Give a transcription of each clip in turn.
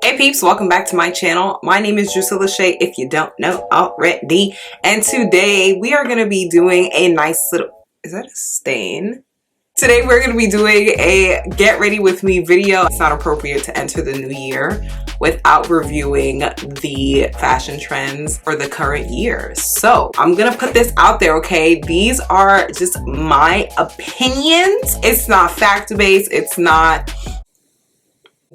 Hey peeps, welcome back to my channel. My name is Drusilla Shay, if you don't know already. And today we are going to be doing a nice little... Is that a stain? Today we're going to be doing a get ready with me video. It's not appropriate to enter the new year without reviewing the fashion trends for the current year. So I'm going to put this out there, okay? These are just my opinions. It's not fact-based. It's not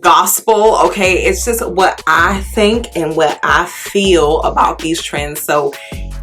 gospel, okay? It's just what I think and what I feel about these trends. So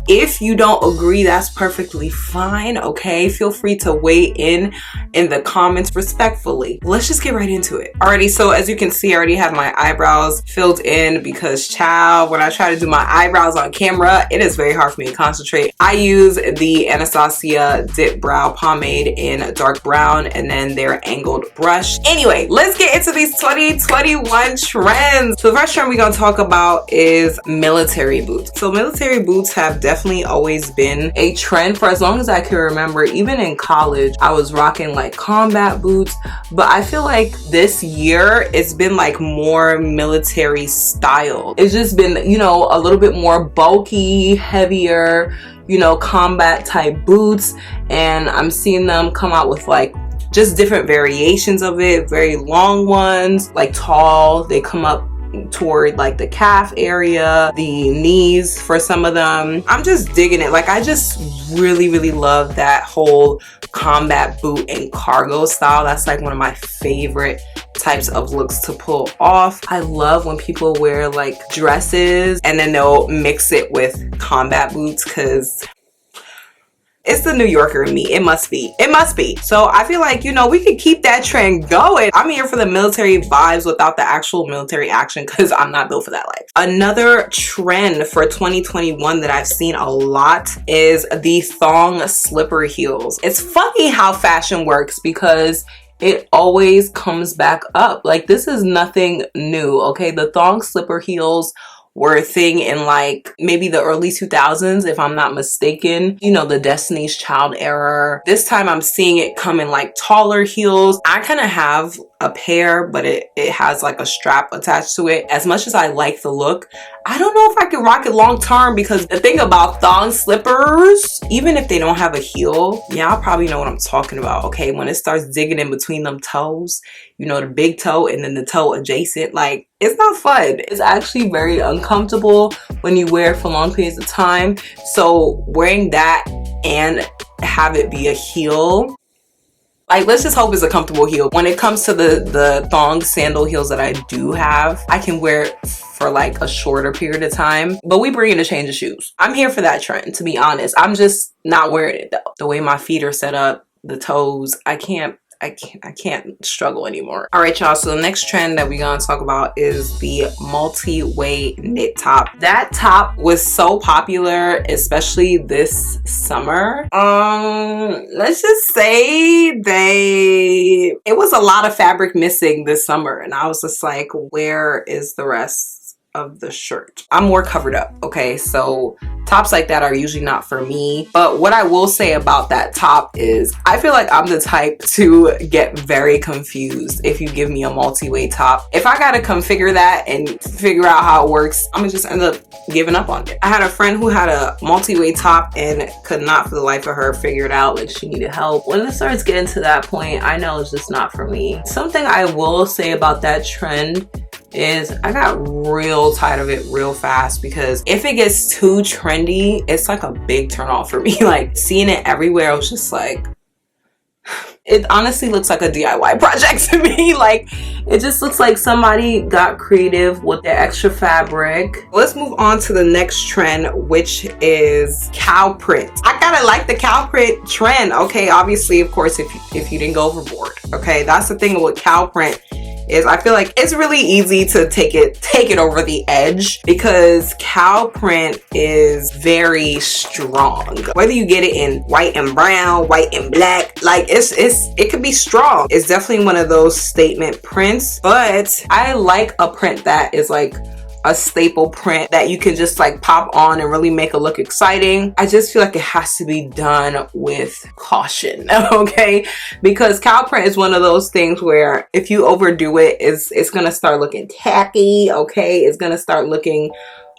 if you don't agree, that's perfectly fine, okay? Feel free to weigh in the comments respectfully. Let's just get right into it. Alrighty, so as you can see, I already have my eyebrows filled in because, child, when I try to do my eyebrows on camera, it is very hard for me to concentrate. I use the Anastasia Dip Brow pomade in dark brown and then their angled brush. Anyway, let's get into these 2021 trends. So the first trend we're gonna talk about is military boots. So military boots have definitely always been a trend for as long as I can remember. Even in college, I was rocking like combat boots, but I feel like this year it's been like more military style. It's just been, you know, a little bit more bulky, heavier, you know, combat type boots, and I'm seeing them come out with like just different variations of it. Very long ones, like tall, they come up toward like the calf area, the knees for some of them. I'm just digging it. Like, I just really love that whole combat boot and cargo style. That's like one of my favorite types of looks to pull off. I love when people wear like dresses and then they'll mix it with combat boots, because it's the New Yorker in me. It must be. It must be. So I feel like, you know, we could keep that trend going. I'm here for the military vibes without the actual military action, because I'm not built for that life. Another trend for 2021 that I've seen a lot is the thong slipper heels. It's funny how fashion works, because it always comes back up. Like, this is nothing new, okay? The thong slipper heels were a thing in like maybe the early 2000s, if I'm not mistaken. You know, the Destiny's Child era. This time I'm seeing it come in like taller heels. I kind of have a pair, but it has like a strap attached to it. As much as I like the look, I don't know if I can rock it long term, because the thing about thong slippers, even if they don't have a heel, y'all probably know what I'm talking about, okay? When it starts digging in between them toes, you know, the big toe and then the toe adjacent, like, it's not fun. It's actually very uncomfortable when you wear it for long periods of time. So wearing that and have it be a heel, like, let's just hope it's a comfortable heel. When it comes to the thong sandal heels that I do have, I can wear it for like a shorter period of time, but we bring in a change of shoes. I'm here for that trend, to be honest. I'm just not wearing it though. The way my feet are set up, the toes, I can't struggle anymore. All right, y'all, so the next trend that we're gonna talk about is the multi-weight knit top. That top was so popular, especially this summer. Let's just say it was a lot of fabric missing this summer, and I was just like, where is the rest of the shirt? I'm more covered up, okay? So tops like that are usually not for me. But what I will say about that top is I feel like I'm the type to get very confused if you give me a multi-weight top. If I gotta configure that and figure out how it works, I'm gonna just end up giving up on it. I had a friend who had a multi-weight top and could not for the life of her figure it out. Like, she needed help. When it starts getting to that point, I know it's just not for me. Something I will say about that trend is I got real tired of it real fast, because if it gets too trendy, it's like a big turn off for me. Like, seeing it everywhere, I was just like, it honestly looks like a DIY project to me. Like, it just looks like somebody got creative with the extra fabric. Let's move on to the next trend, which is cow print. I kind of like the cow print trend, okay? Obviously, of course, if you didn't go overboard, okay? That's the thing with cow print, is I feel like it's really easy to take it over the edge, because cow print is very strong. Whether you get it in white and brown, white and black, like it could be strong. It's definitely one of those statement prints, but I like a print that is like a staple print that you can just like pop on and really make it look exciting. I just feel like it has to be done with caution, okay? Because cow print is one of those things where if you overdo it, it's gonna start looking tacky, okay? It's gonna start looking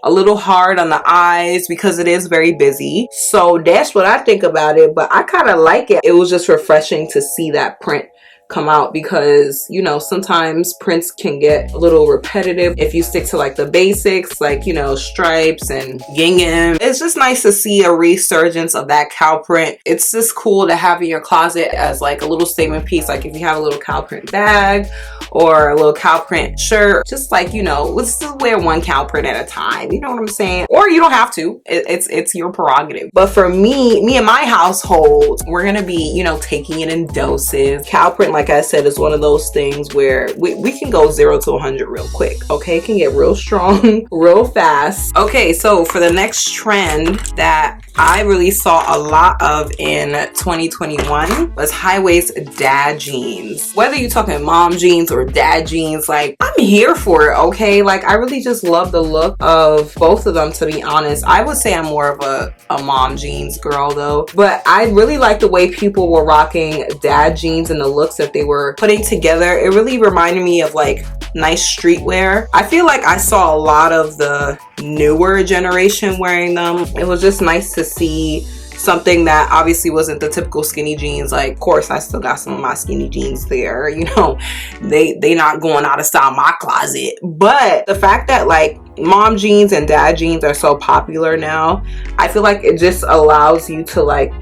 a little hard on the eyes because it is very busy. So that's what I think about it, but I kind of like it. It was just refreshing to see that print come out because, you know, sometimes prints can get a little repetitive if you stick to like the basics, like, you know, stripes and gingham. It's just nice to see a resurgence of that cow print. It's just cool to have in your closet as like a little statement piece, like if you have a little cow print bag or a little cow print shirt, just like, you know, let's just wear one cow print at a time, you know what I'm saying? Or you don't have to, it's your prerogative. But for me and my household, we're gonna be, you know, taking it in doses. Cow print, like I said, is one of those things where we can go 0 to 100 real quick, okay? It can get real strong real fast. Okay, so for the next trend that I really saw a lot of in 2021 was high-waist dad jeans. Whether you're talking mom jeans or dad jeans, like, I'm here for it, okay? Like, I really just love the look of both of them, to be honest. I would say I'm more of a mom jeans girl though, but I really like the way people were rocking dad jeans and the looks that they were putting together. It really reminded me of like nice streetwear. I feel like I saw a lot of the newer generation wearing them. It was just nice to see something that obviously wasn't the typical skinny jeans. Like, of course, I still got some of my skinny jeans there, you know, they not going out of style in my closet. But the fact that like mom jeans and dad jeans are so popular now, I feel like it just allows you to like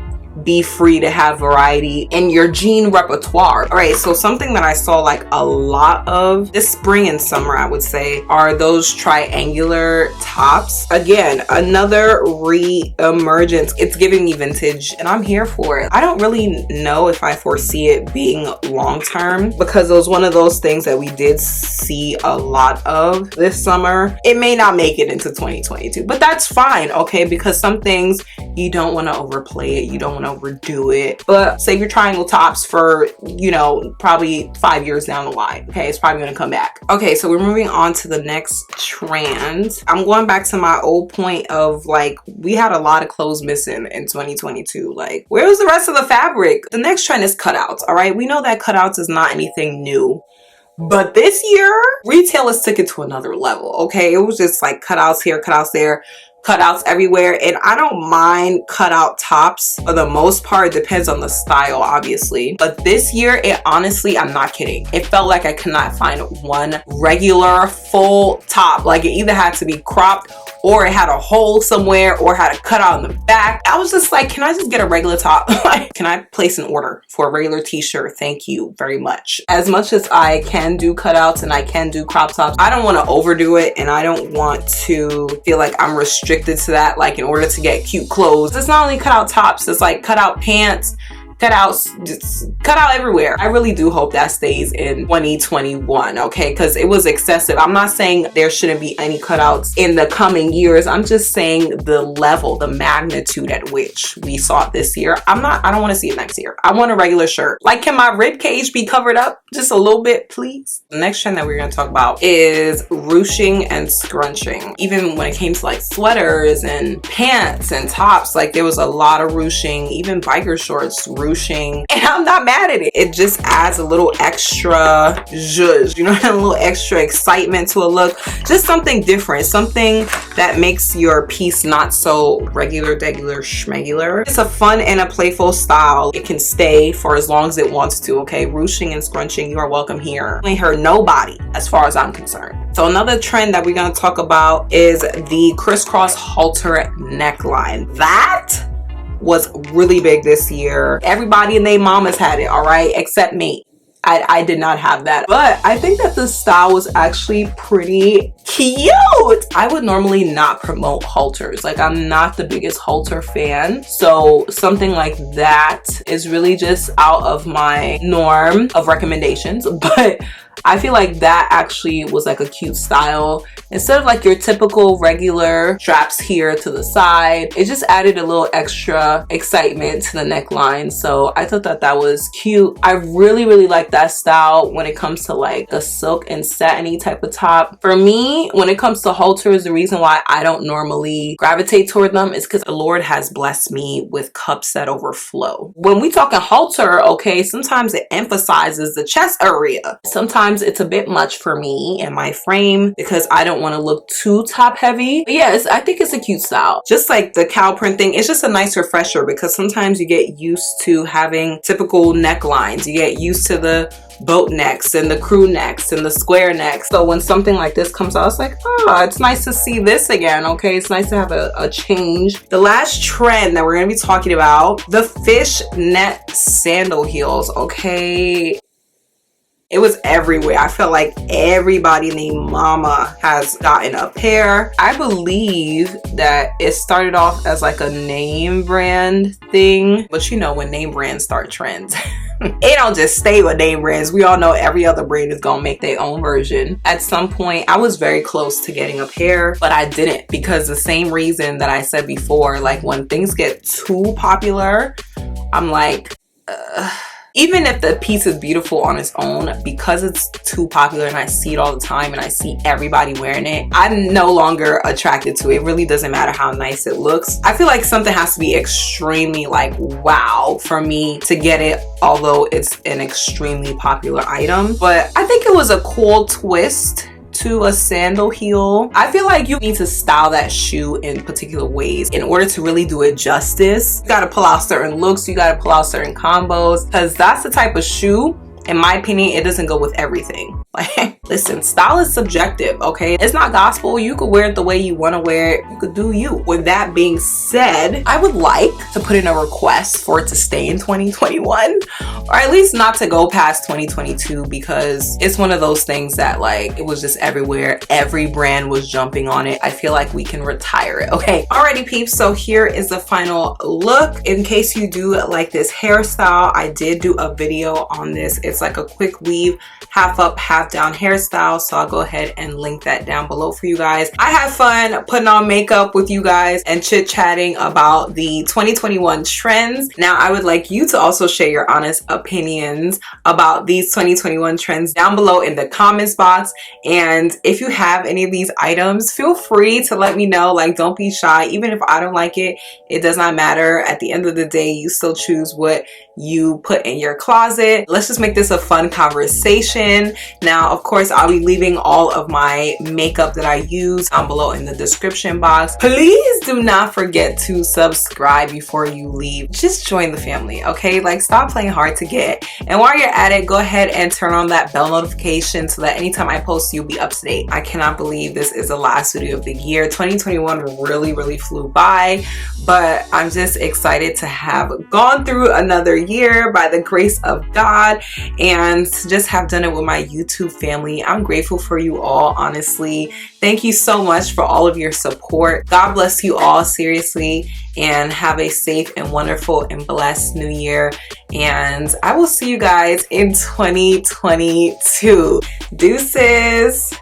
be free to have variety in your jean repertoire. All right, so something that I saw like a lot of this spring and summer, I would say, are those triangular tops. Again, another re-emergence. It's giving me vintage and I'm here for it. I don't really know if I foresee it being long term because it was one of those things that we did see a lot of this summer. It may not make it into 2022, but that's fine, okay? Because some things you don't want to overplay it, you don't want to overdo it. But say your triangle tops for, you know, probably 5 years down the line, okay, it's probably gonna come back. Okay, so we're moving on to the next trend. I'm going back to my old point of like, we had a lot of clothes missing in 2022. Like, where was the rest of the fabric? The next trend is cutouts. All right, we know that cutouts is not anything new, but this year retailers took it to another level. Okay, it was just like cutouts here, cutouts there, cutouts everywhere. And I don't mind cutout tops for the most part. It depends on the style, obviously. But this year, it honestly, I'm not kidding, it felt like I could not find one regular full top. Like, it either had to be cropped or it had a hole somewhere or had a cutout in the back. I was just like, can I just get a regular top? Like, can I place an order for a regular t-shirt? Thank you very much. As much as I can do cutouts and I can do crop tops, I don't want to overdo it and I don't want to feel like I'm restricted to that. Like, in order to get cute clothes, it's not only cutout tops, it's like cutout pants, cutouts, just cut out everywhere. I really do hope that stays in 2021, okay? Because it was excessive. I'm not saying there shouldn't be any cutouts in the coming years. I'm just saying the level, the magnitude at which we saw it this year. I don't want to see it next year. I want a regular shirt. Like, can my rib cage be covered up just a little bit, please? The next trend that we're going to talk about is ruching and scrunching. Even when it came to like sweaters and pants and tops, like there was a lot of ruching, even biker shorts, ruching, and I'm not mad at it. It just adds a little extra zhuzh, you know, a little extra excitement to a look. Just something different, something that makes your piece not so regular, schmegular. It's a fun and a playful style. It can stay for as long as it wants to, okay? Ruching and scrunching, you are welcome here. I ain't hurt nobody as far as I'm concerned. So another trend that we're going to talk about is the crisscross halter neckline. That was really big this year. Everybody and their mamas had it, all right, except me. I did not have that, but I think that the style was actually pretty cute. I would normally not promote halters. Like, I'm not the biggest halter fan, so something like that is really just out of my norm of recommendations. But I feel like that actually was like a cute style. Instead of like your typical regular straps here to the side, it just added a little extra excitement to the neckline. So I thought that that was cute. I really like that style when it comes to like a silk and satiny type of top. For me, when it comes to halters, the reason why I don't normally gravitate toward them is because the Lord has blessed me with cups that overflow. When we talking halter, okay, sometimes it emphasizes the chest area. Sometimes it's a bit much for me and my frame because I don't want to look too top heavy. But yes, I think it's a cute style. Just like the cow print thing, it's just a nice refresher because sometimes you get used to having typical necklines. You get used to the boat necks and the crew necks and the square necks. So when something like this comes out, it's like, oh, it's nice to see this again. Okay, it's nice to have a change. The last trend that we're going to be talking about, the fishnet sandal heels. Okay, it was everywhere. I felt like everybody named Mama has gotten a pair. I believe that it started off as like a name brand thing, but you know, when name brands start trends, it don't just stay with name brands. We all know every other brand is gonna make their own version. At some point, I was very close to getting a pair, but I didn't because the same reason that I said before, like when things get too popular, I'm like, even if the piece is beautiful on its own, because it's too popular and I see it all the time and I see everybody wearing it, I'm no longer attracted to it. It really doesn't matter how nice it looks. I feel like something has to be extremely like wow for me to get it, although it's an extremely popular item. But I think it was a cool twist to a sandal heel. I feel like you need to style that shoe in particular ways in order to really do it justice. You gotta pull out certain looks, you gotta pull out certain combos, because that's the type of shoe, in my opinion, it doesn't go with everything. Like, listen, style is subjective, okay? It's not gospel. You could wear it the way you want to wear it. You could do you. With that being said, I would like to put in a request for it to stay in 2021, or at least not to go past 2022, because it's one of those things that like, it was just everywhere. Every brand was jumping on it. I feel like we can retire it, okay? Alrighty, peeps, so here is the final look. In case you do like this hairstyle, I did do a video on this. It's like a quick weave, half up, half down hairstyle, so I'll go ahead and link that down below for you guys. I had fun putting on makeup with you guys and chit-chatting about the 2021 trends. Now I would like you to also share your honest opinions about these 2021 trends down below in the comments box, and if you have any of these items, feel free to let me know. Like, don't be shy. Even if I don't like it, it does not matter. At the end of the day, you still choose what you put in your closet. Let's just make this a fun conversation. Now, of course, I'll be leaving all of my makeup that I use down below in the description box. Please do not forget to subscribe before you leave. Just join the family, okay? Like, stop playing hard to get. And while you're at it, go ahead and turn on that bell notification so that anytime I post, you'll be up to date. I cannot believe this is the last video of the year. 2021 really flew by, but I'm just excited to have gone through another year by the grace of God and just have done it with my YouTube family. I'm grateful for you all, honestly. Thank you so much for all of your support. God bless you all, seriously, and have a safe and wonderful and blessed new year. And I will see you guys in 2022. Deuces.